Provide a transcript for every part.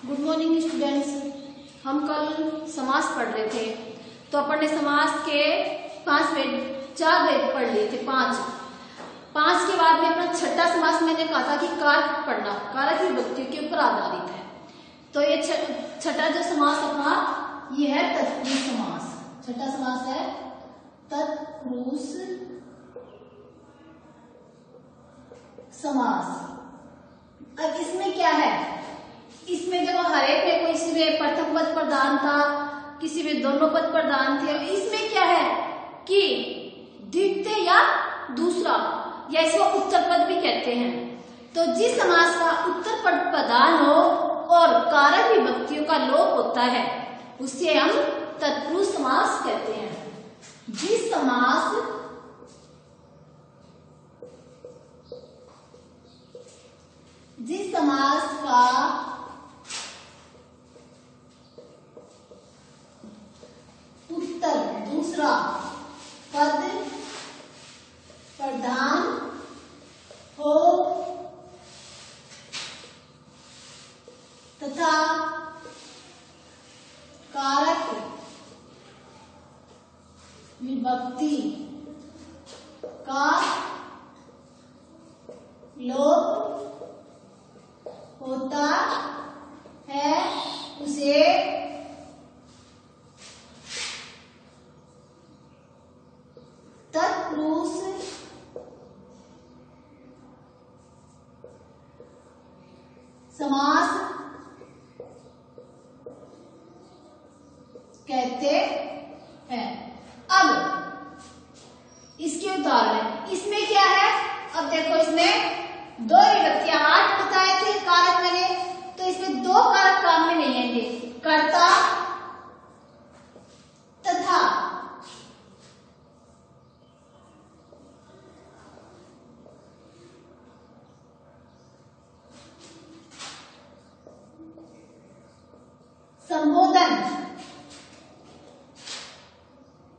Good morning students. हम कल समास पढ़ रहे थे, तो अपन ने समास के 4 वेद पढ़ लिए थे। पांच के बाद में अपना छठा समास मैंने कहा था कि कारक पढ़ना, कारक विभक्तियों के ऊपर आधारित है। तो ये छठा जो समास अपना ये है तत्पुरुष समास। छठा समास है तत्पुरुष समास। अब इसमें क्या है, इसमें देखो हर एक में कोई में प्रथम पद प्रधान था, किसी में दोनों पद प्रधान थे। इसमें क्या है कि द्वितीय या दूसरा, या इसको उत्तर पद भी कहते हैं। तो जिस समास का उत्तर पद प्रधान हो और कारक विभक्तियों का लोप होता है उसे हम तत्पुरुष समास कहते हैं। जिस समास का उत्तर दूसरा पद प्रधान हो तथा कारक विभक्ति का लोप होता है उसे तत्पुरुष समास कहते हैं। अब इसके उदाहरण, इसमें क्या है, अब देखो इसमें 2 विभक्तियां 8 बताए थे कारक मैंने, तो इसमें 2 कारक काम में नहीं आएंगे, कर्ता तथा संबोधन।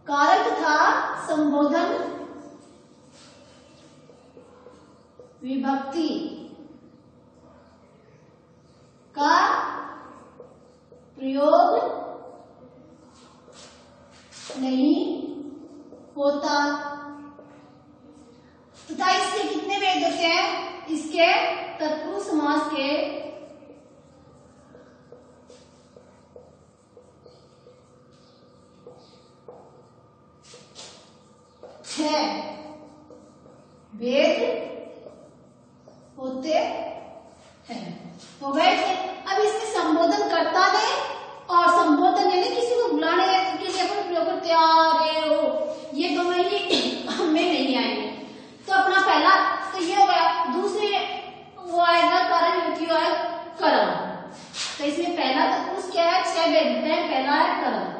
कारक था संबोधन विभक्ति का प्रयोग नहीं होता। तथा इसके कितने वेद होते हैं, इसके तत्पुरुष समास के 6 वेद होते हैं। हो गए थे। अब इसमें संबोधन कर्ता ने और संबोधन यानी किसी को बुलाने के लिए अपन प्रयोग करते हो, ये दोनों ही हमें नहीं आएंगे। तो अपना पहला तो ये हो गया, दूसरे वो आएगा कारण युक्ति है कर्म। तो इसमें पहला तत्पुरुष क्या है, 6 वेद में पहला है कर्म।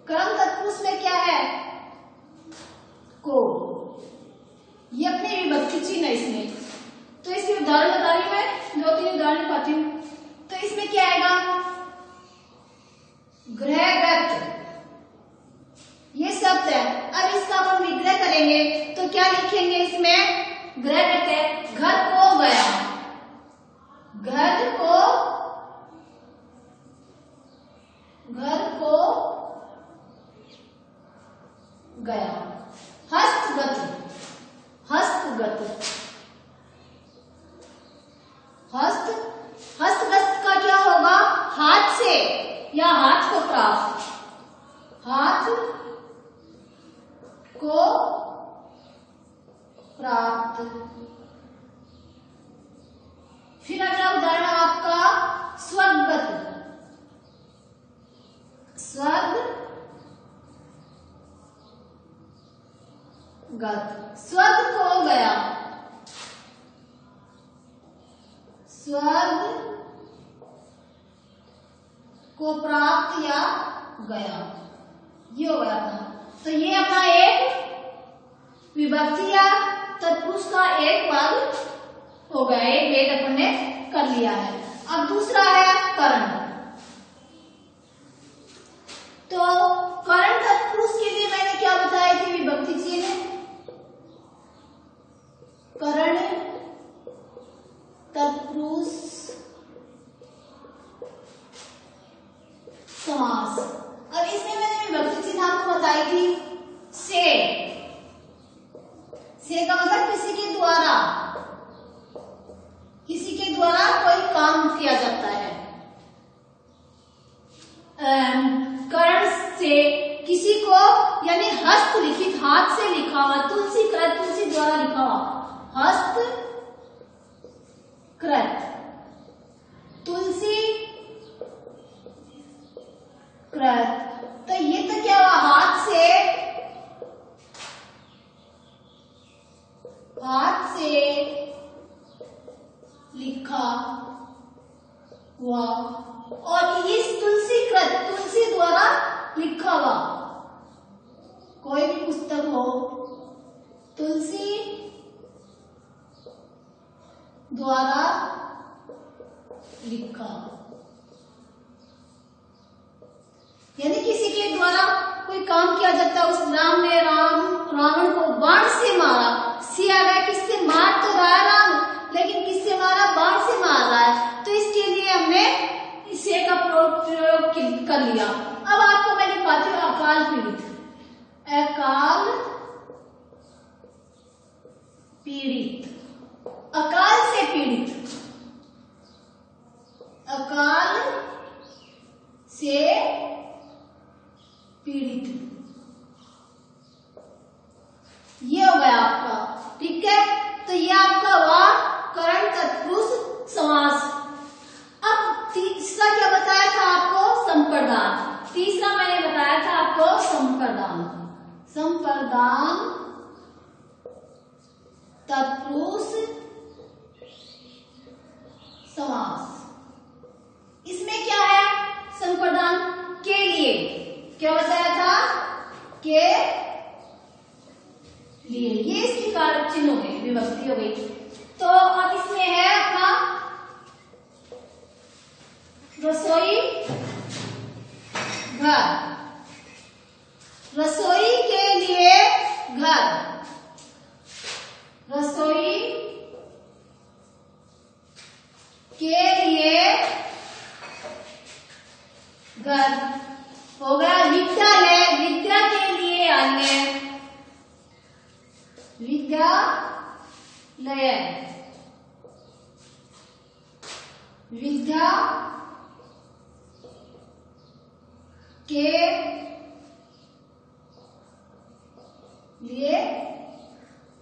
कर्म तत्पुरुष में क्या है, को, ये अपनी विभक्ति चिन्ह है इसमें। तो इसके उदाहरण बता रही मैं, 2-3 उदाहरण पाती हूँ। तो इसमें क्या आएगा, गृहगत, ये शब्द है। अब इसका हम विग्रह करेंगे तो क्या लिखेंगे, इसमें गृहगत है, घर को गया, घर को गया। हस्तगत, हस्तगत का क्या होगा, हाथ से या हाथ को प्राप्त, हाथ को प्राप्त। फिर अगला उदाहरण आपका स्वर्गगत, स्वर्ग को गया, स्वर्ग को प्राप्त या गया, ये हो गया था। तो ये अपना एक विभक्ति या तत्पुरुष का एक पद हो गया, एक वेद अपन ने कर लिया है। अब दूसरा है करण। तो करण तत्पुरुष के लिए मैंने क्या बताया कि विभक्ति चिन्ह करण तत्पुरुष समास। अब इसमें मैंने विभक्ति चिन्ह आपको बताई थी। से का मतलब किसी के द्वारा कोई काम किया जाता है। कर्ण से किसी को, यानी हस्त लिखित, हाथ से लिखा हुआ, तुलसी कृत, तुलसी द्वारा लिखा हुआ, हस्त कृत, तुलसी कृत। तो ये तो क्या हुआ, हाथ से लिखा हुआ। और इस तुलसी कृत, तुलसी द्वारा लिखा हुआ कोई भी पुस्तक हो, तुलसी द्वारा लिखा, यानी किसी के द्वारा कोई काम किया जाता है। उस राम ने रावण को बाण से मारा। से आ गया, किससे मार तो रहा है राम, लेकिन किससे मारा, बाण से मार रहा है, तो इसके लिए हमने से का प्रयोग कर लिया। अब आपको मैं लिखवाती हूँ अकाल पीड़ित। अकाल पीड़ित, अकाल से पीड़ित, अकाल से पीड़ित, ये हो गया आपका। ठीक है, तो ये आपका हुआ कर्ण तत्पुरुष समास। अब तीसरा क्या बताया था आपको, संप्रदान। तीसरा मैंने बताया था आपको संप्रदान। संप्रदान तत्पुरुष समास। इसमें क्या है, संप्रदान के लिए क्या बताया था, के लिए, ये इसकी कारक चिन्ह हो गई, विभक्ति हो गई। तो अब इसमें है अपना रसोई घर, रसोई के लिए घर, रसोई के लिए घर हो गया। विद्यालय, विद्या के लिए आलय, विद्यालय, विद्या के लिए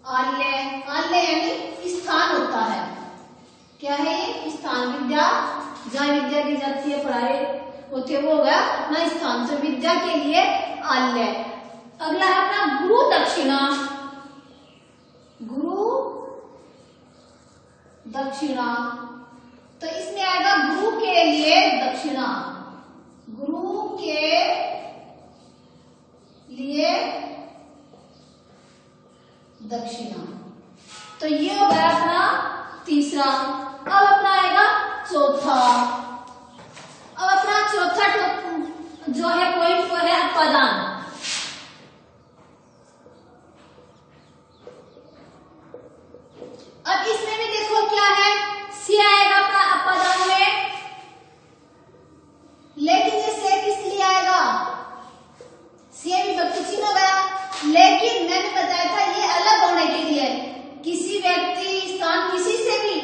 आलय। आलय यानी स्थान होता है। क्या है ये, स्थान। विद्या, जहाँ विद्या दी जाती है, पढ़ाई होती है, वो हो गया अपना स्थान। तो विद्या के लिए आलय। अगला है अपना गुरु दक्षिणा। गुरु दक्षिणा, तो इसमें आएगा गुरु के लिए दक्षिणा, गुरु के लिए दक्षिणा। तो ये हो गया अपना तीसरा। अब अपना आएगा चौथा। अब अपना चौथा जो है पॉइंट, वो है अपादान। अब इसमें भी देखो क्या है, से आएगा अपना अपादान में, लेकिन ये से किस लिए आएगा, से विभक्ति चिन्ह हो गया, लेकिन मैंने बताया था ये अलग होने के लिए, किसी व्यक्ति, स्थान, किसी से भी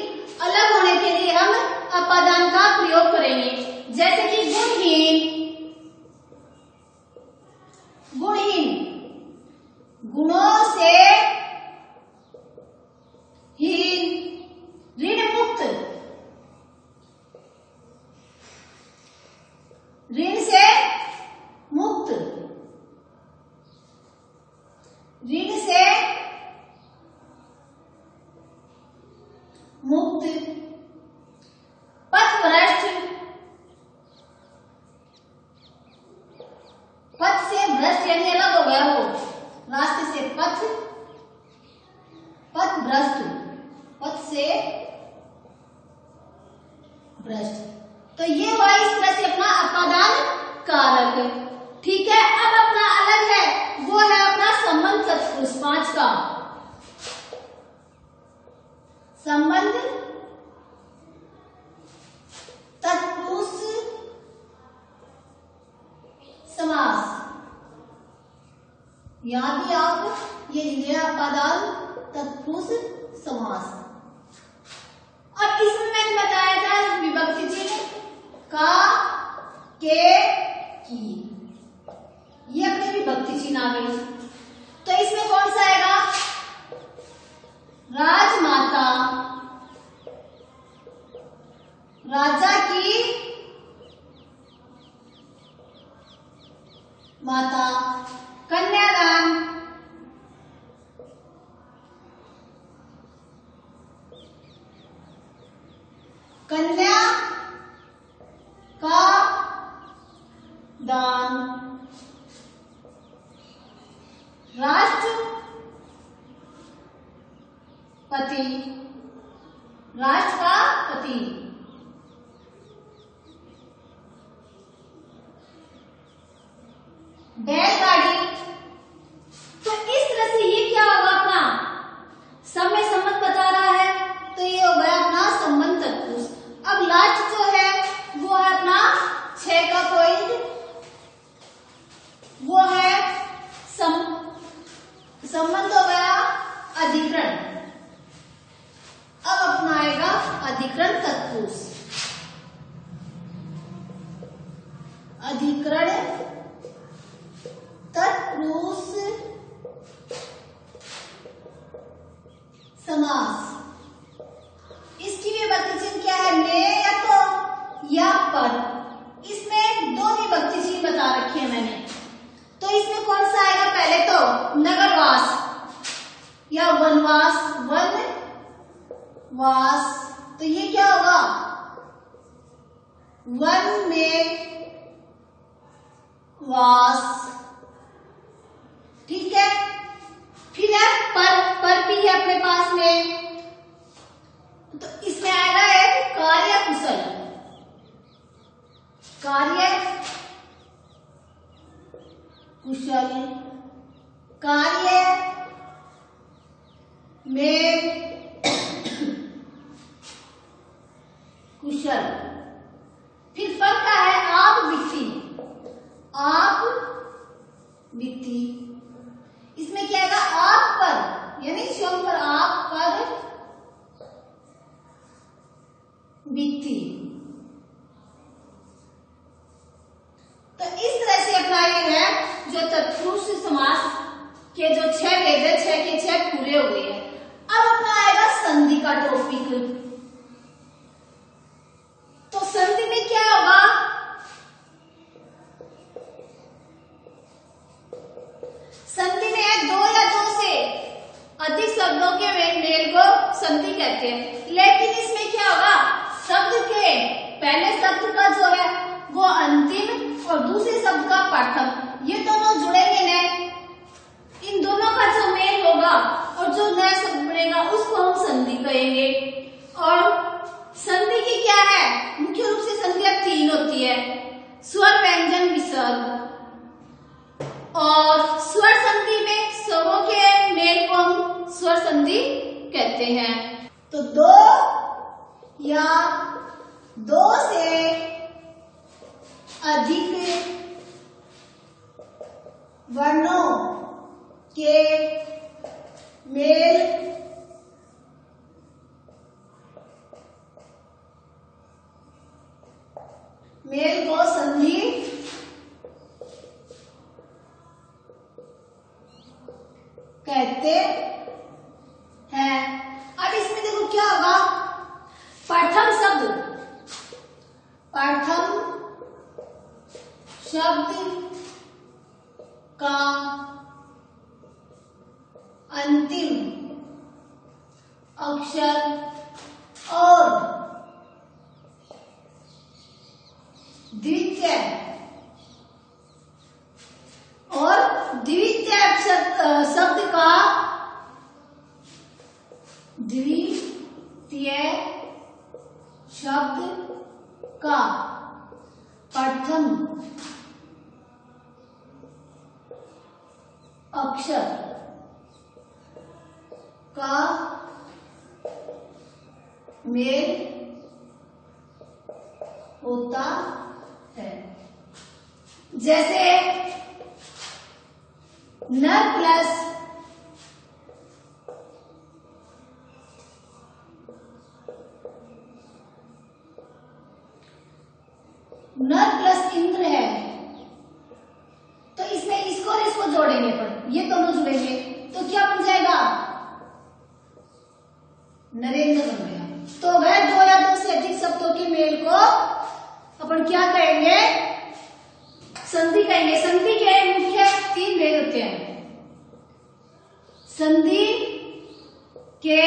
अलग होने के लिए हम अपादान का प्रयोग करेंगे। जैसे कि गुणहीन, गुणहीन, गुणों से हीन। ऋण मुक्त, ऋण से मुक्त, ऋण से मुक्त। पथभ्रष्ट, पथ से भ्रष्ट यानी अलग हो गया, वो रास्ते से पथ, पथ भ्रष्ट, पथ से भ्रष्ट। तो ये हुआ इस तरह से अपना अपादान कारक। ठीक है, अब अपना अलग है, वो है अपना संबंध तत्पुरुष। 5 का संबंध तत्पुरुष समास। और इसमें मैंने बताया था विभक्ति चिन्ह का, के, की, ये अपनी विभक्ति चिन्ह आ गई। तो इसमें कौन सा आएगा? राजमाता, राजा की माता, कन्यादान, कन्या का दान, राष्ट्रपति, राष्ट्र का पति, बैलगाड़ी। तो इस तरह से ये क्या होगा? अपना समय संबंध बता रहा है, तो ये हो गया अपना संबंध तत्पुरुष। अब लास्ट जो है वो है अपना 6 का पॉइंट, वो है संबंध हो गया अधिकरण। अब अपना आएगा अधिकरण तत्पुरुष। अधिकरण तत्पुरुष समास। इसकी विभक्ति चिन्ह क्या है? में या तो या पर। इसमें 2 विभक्ति चिन्ह बता रखे हैं मैंने। तो इसमें कौन सा आएगा? पहले तो नगरवास या वनवास, वनवास। तो ये क्या होगा? वन में वास, ठीक है। फिर है पर भी है अपने पास में, तो इसमें आएगा एक कार्य कुशल, कार्य कुशल, कार्य में कुशल। फिर पर का है आप वित्ती, आप वित्ती। इसमें क्या आएगा? आप पर, यानी शोम पर, आप पर वित्ती। तो इस तरह से अपना ये है जो तत्पुरुष समास के जो 6 वेद है, 6 के 6 पूरे हो गए हैं। अब अपना आएगा संधि का टॉपिक। तो संधि में क्या होगा? संधि में है 2 या 2 से अधिक शब्दों के मेल को संधि कहते हैं। लेकिन इसमें क्या होगा? शब्द के पहले शब्द का जो है वो अंतिम और दूसरे शब्द का प्रथम, ये दोनों जुड़ेंगे न, इन दोनों का जो मेल होगा और जो नया शब्द बनेगा उसको हम संधि कहेंगे। और संधि की क्या है? मुख्य रूप से संधियां 3 होती है, स्वर, व्यंजन, विसर्ग। और स्वर संधि में स्वरों के मेल को हम स्वर संधि कहते हैं। तो 2 या 2 से अधिक वर्णों के मेल को संधि कहते हैं। अब इसमें देखो क्या होगा? प्रथम शब्द का अंतिम अक्षर और द्वितीय शब्द का प्रथम अक्षर का मेल होता है। जैसे न प्लस नर प्लस इंद्र है, तो इसमें इसको और इसको जोड़ेंगे, पर ये दोनों जुड़ेंगे तो क्या बन जाएगा? नरेंद्र बन गया। तो वह दो या दो से अधिक शब्दों के मेल को अपन क्या कहेंगे? संधि कहेंगे। संधि के मुख्य 3 भेद होते हैं। संधि के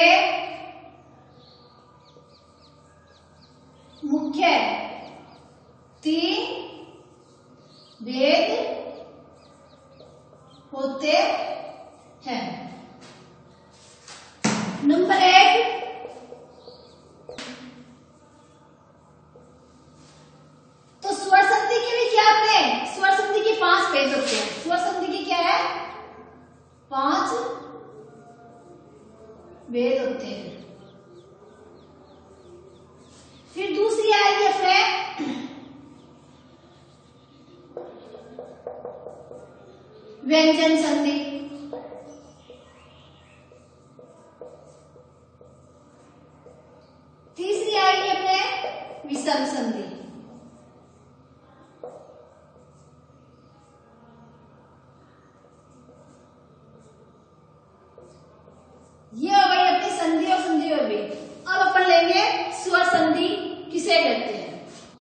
मुख्य 3 भेद होते हैं। नंबर 1, तो स्वर संधि के लिए क्या आपने? स्वर संधि के 5 भेद होते हैं। स्वर संधि की क्या है? 5 भेद होते हैं। फिर दूसरी आएगी अपने व्यंजन संधि।